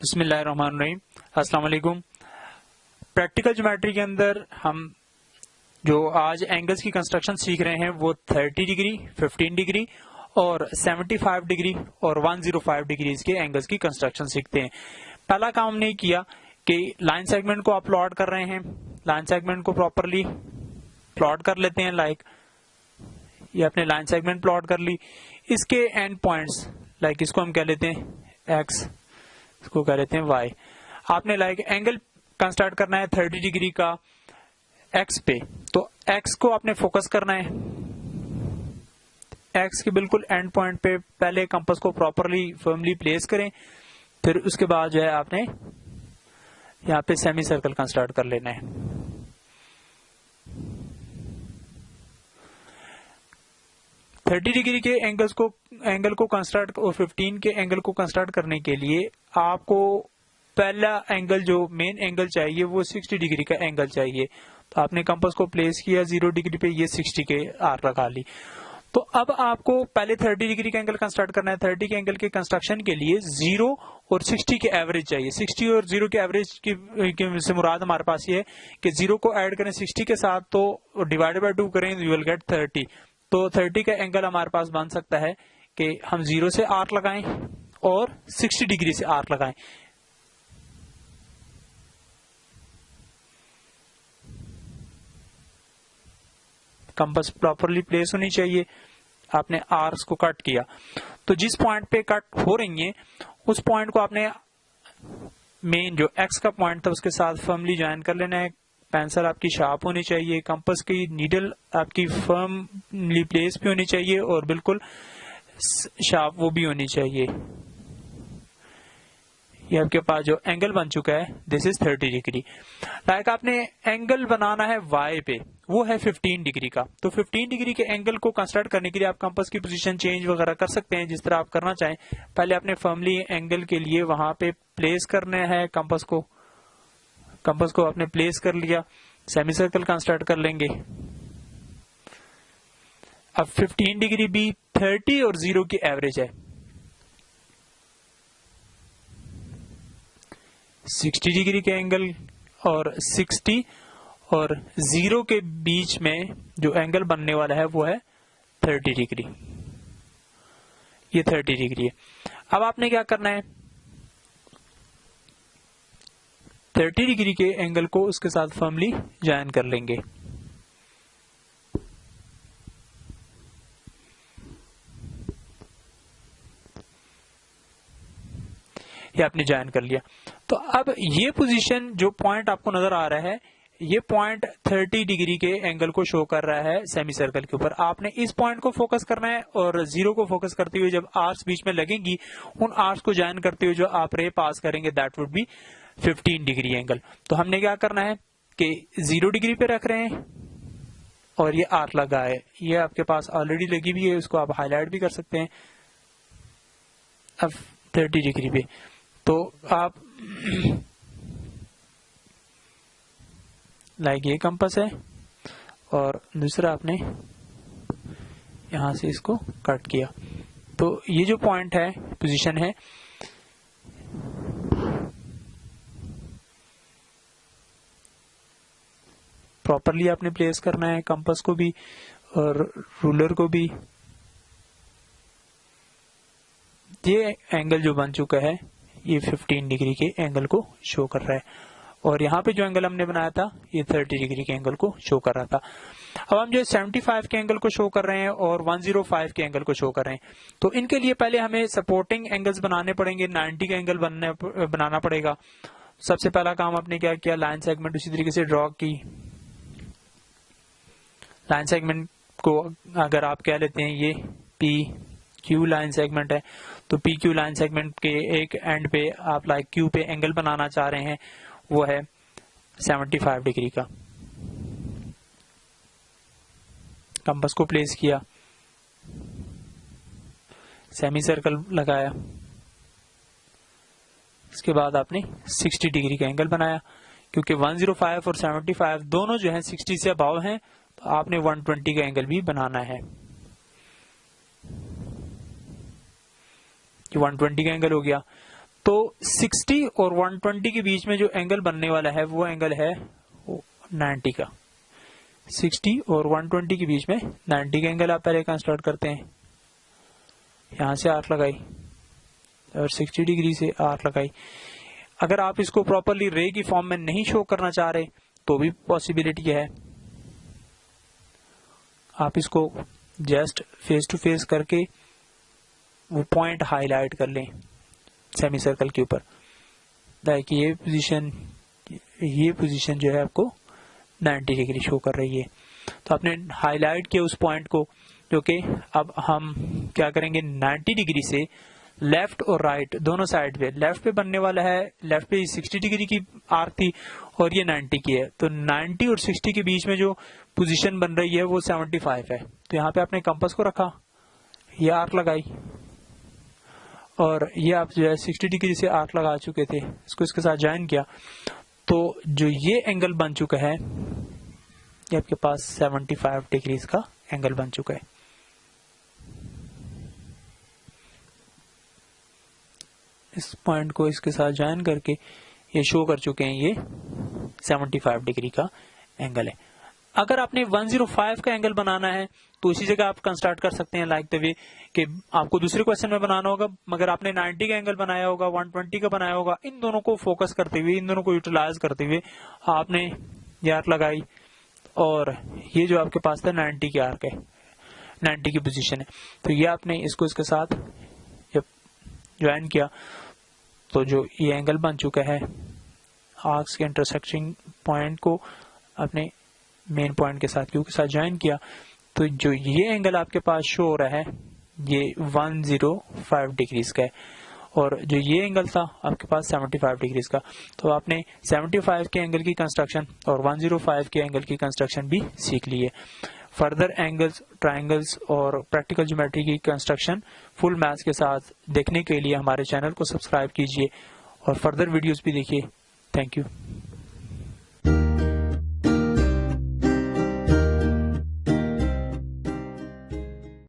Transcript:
बिस्मिल्लाहिर्रहमानिर्रहीम। अस्सलाम वालेकुम। प्रैक्टिकल ज्योमेट्री के अंदर हम जो आज एंगल्स की कंस्ट्रक्शन सीख रहे हैं वो 30 डिग्री, 15 डिग्री और 75 डिग्री और 105 डिग्री के एंगल्स की कंस्ट्रक्शन सीखते हैं। पहला काम हमने किया कि लाइन सेगमेंट को आप प्लॉट कर रहे हैं, लाइन सेगमेंट को प्रॉपरली प्लॉट कर लेते हैं। लाइक ये अपने लाइन सेगमेंट प्लॉट कर ली, इसके एंड पॉइंट्स लाइक इसको हम कह लेते हैं एक्स, इसको कह लेते हैं वाई। आपने लाइक एंगल कंस्ट्रक्ट करना है 30 डिग्री का एक्स पे, तो एक्स को आपने फोकस करना है। एक्स के बिल्कुल एंड पॉइंट पे पहले कंपास को प्रॉपरली फर्मली प्लेस करें, फिर उसके बाद जो है आपने यहाँ पे सेमी सर्कल कंस्ट्रक्ट कर लेना है। थर्टी डिग्री के एंगल को कंस्ट्रक्ट और 15 के एंगल को कंस्ट्रक्ट करने के लिए आपको पहला एंगल जो मेन एंगल चाहिए वो 60 डिग्री का एंगल चाहिए। तो आपने कंपास को प्लेस किया 0 डिग्री पे, ये 60 के आर लगा ली। तो अब आपको पहले 30 डिग्री का एंगल कंस्ट्रक्ट करना है। 30 के एंगल के कंस्ट्रक्शन के लिए 0 और 60 के एवरेज चाहिए। 60 और 0 के एवरेज की से मुराद हमारे पास ये है कि 0 को ऐड करें 60 के साथ तो डिवाइडेड बाय 2 करें, यू विल गेट 30। तो 30 का एंगल हमारे पास बन सकता है कि हम 0 से आर्क लगाएं और 60 डिग्री से आर्क लगाएं। कंपास प्रॉपरली प्लेस होनी चाहिए। आपने आर्क्स को कट किया, तो जिस पॉइंट पे कट हो रही है उस पॉइंट को आपने मेन जो एक्स का पॉइंट था उसके साथ फर्मली ज्वाइन कर लेना है। पेंसिल आपकी शार्प होनी चाहिए, कंपास की नीडल आपकी फर्मली प्लेस भी होनी चाहिए और बिल्कुल शार्प वो भी होनी चाहिए। ये आपके पास जो एंगल बन चुका है दिस इज 30 डिग्री। लाइक आपने एंगल बनाना है वाई पे, वो है 15 डिग्री का। तो 15 डिग्री के एंगल को कंस्ट्रक्ट करने के लिए आप कंपास की पोजीशन चेंज वगैरह कर सकते हैं जिस तरह आप करना चाहें। पहले आपने फर्मली एंगल के लिए वहां पे प्लेस करना है कंपास को आपने प्लेस कर लिया, सेमी सर्कल कंस्ट्रक्ट कर लेंगे। अब 15 डिग्री भी 30 और 0 की एवरेज है। 60 डिग्री के एंगल और 60 और 0 के बीच में जो एंगल बनने वाला है वो है 30 डिग्री। ये 30 डिग्री है। अब आपने क्या करना है, 30 डिग्री के एंगल को उसके साथ फर्मली ज्वाइन कर लेंगे। ये आपने ज्वाइन कर लिया। तो अब ये पोजीशन जो पॉइंट आपको नजर आ रहा है, ये पॉइंट 30 डिग्री के एंगल को शो कर रहा है सेमी सर्कल के ऊपर। आपने इस पॉइंट को फोकस करना है और 0 को फोकस करते हुए जब आर्क्स बीच में लगेंगी उन आर्क्स को ज्वाइन करते हुए जो आप रे पास करेंगे that would be 15 degree angle. तो हमने क्या करना है कि 0 डिग्री पे रख रहे हैं और ये आर्क लगा है, ये आपके पास ऑलरेडी लगी हुई है, उसको आप हाईलाइट भी कर सकते हैं। अब 30 डिग्री पे तो आप लाइक ये कंपास है और दूसरा आपने यहां से इसको कट किया। तो ये जो पॉइंट है पोजीशन है, प्रॉपरली आपने प्लेस करना है कंपास को भी और रूलर को भी। ये एंगल जो बन चुका है ये 15 डिग्री के एंगल को शो कर रहा है और यहाँ पे जो एंगल हमने बनाया था ये 30 डिग्री के एंगल को शो कर रहा था। अब हम जो 75 के एंगल को शो कर रहे हैं और 105 के एंगल को शो कर रहे हैं, तो इनके लिए पहले हमें सपोर्टिंग एंगल्स बनाने पड़ेंगे। 90 का एंगल बनाना पड़ेगा। सबसे पहला काम आपने क्या किया, लाइन सेगमेंट उसी तरीके से ड्रॉ की। लाइन सेगमेंट को अगर आप कह लेते हैं ये पी क्यू लाइन सेगमेंट है, तो पी क्यू लाइन सेगमेंट के एक एंड पे आप लाइक क्यू पे एंगल बनाना चाह रहे हैं, वो है 75 डिग्री का। कंपास को प्लेस किया, सेमी सर्कल लगाया, इसके बाद आपने 60 डिग्री का एंगल बनाया। क्योंकि 105 और 75 दोनों जो है 60 से अबाव हैं, तो आपने 120 का एंगल भी बनाना है। 120 का एंगल हो गया। तो 60 और 120 के बीच में जो एंगल बनने वाला है वो एंगल है 90 का। 60 और 120 के बीच में 90 का एंगल आप पहले कंस्ट्रक्ट करते हैं। यहां से आर्क लगाई और 60 डिग्री से आर्क लगाई। अगर आप इसको प्रॉपरली रे की फॉर्म में नहीं शो करना चाह रहे तो भी पॉसिबिलिटी है, आप इसको जस्ट फेस टू फेस करके वो पॉइंट हाईलाइट कर लें सेमी सर्कल के ऊपर, लाइक ये पोजीशन जो है आपको 90 डिग्री शो कर रही है। तो आपने हाईलाइट किया उस पॉइंट को, जो कि अब हम क्या करेंगे, 90 डिग्री से लेफ्ट और राइट दोनों साइड पे, लेफ्ट पे बनने वाला है, लेफ्ट पे 60 डिग्री की आर्क थी और ये 90 की है, तो 90 और 60 के बीच में जो पोजीशन बन रही है वो 75 है। तो यहाँ पे आपने कंपास को रखा, ये आर्क लगाई और ये आप जो है 60 डिग्री से आर्क लगा चुके थे, इसको इसके साथ ज्वाइन किया, तो जो ये एंगल बन चुका है ये आपके पास 75 डिग्रीज का एंगल बन चुका है। इस पॉइंट को इसके साथ ज्वाइन करके ये शो कर चुके हैं, ये 75 डिग्री का एंगल है। अगर आपने 105 का एंगल बनाना है तो उसी जगह आप कंस्ट्रक्ट कर सकते हैं, लाइक द वे कि आपको दूसरे क्वेश्चन में बनाना होगा, मगर आपने 90 का एंगल बनाया होगा, 120 का बनाया होगा, इन दोनों को फोकस करते हुए, इन दोनों को यूटिलाइज करते हुए आपने ये आर्क लगाई और ये जो आपके पास था 90 की आर्क है, 90 की पोजीशन है, तो ये आपने इसको इसके साथ ज्वाइन किया, तो जो ये एंगल बन चुका है, आर्क्स के इंटरसेक्टिंग पॉइंट को अपने मेन पॉइंट के साथ क्यू के साथ ज्वाइन किया, तो जो ये एंगल आपके पास शो हो रहा है ये 105 डिग्रीज का है और जो ये एंगल था आपके पास 75 डिग्रीज का। तो आपने 75 के एंगल की कंस्ट्रक्शन और 105 के एंगल की कंस्ट्रक्शन भी सीख ली है। फर्दर एंगल्स, ट्रायंगल्स और प्रैक्टिकल ज्योमेट्री की कंस्ट्रक्शन फुल मैथ्स के साथ देखने के लिए हमारे चैनल को सब्सक्राइब कीजिए और फर्दर वीडियोस भी देखिए। Thank you.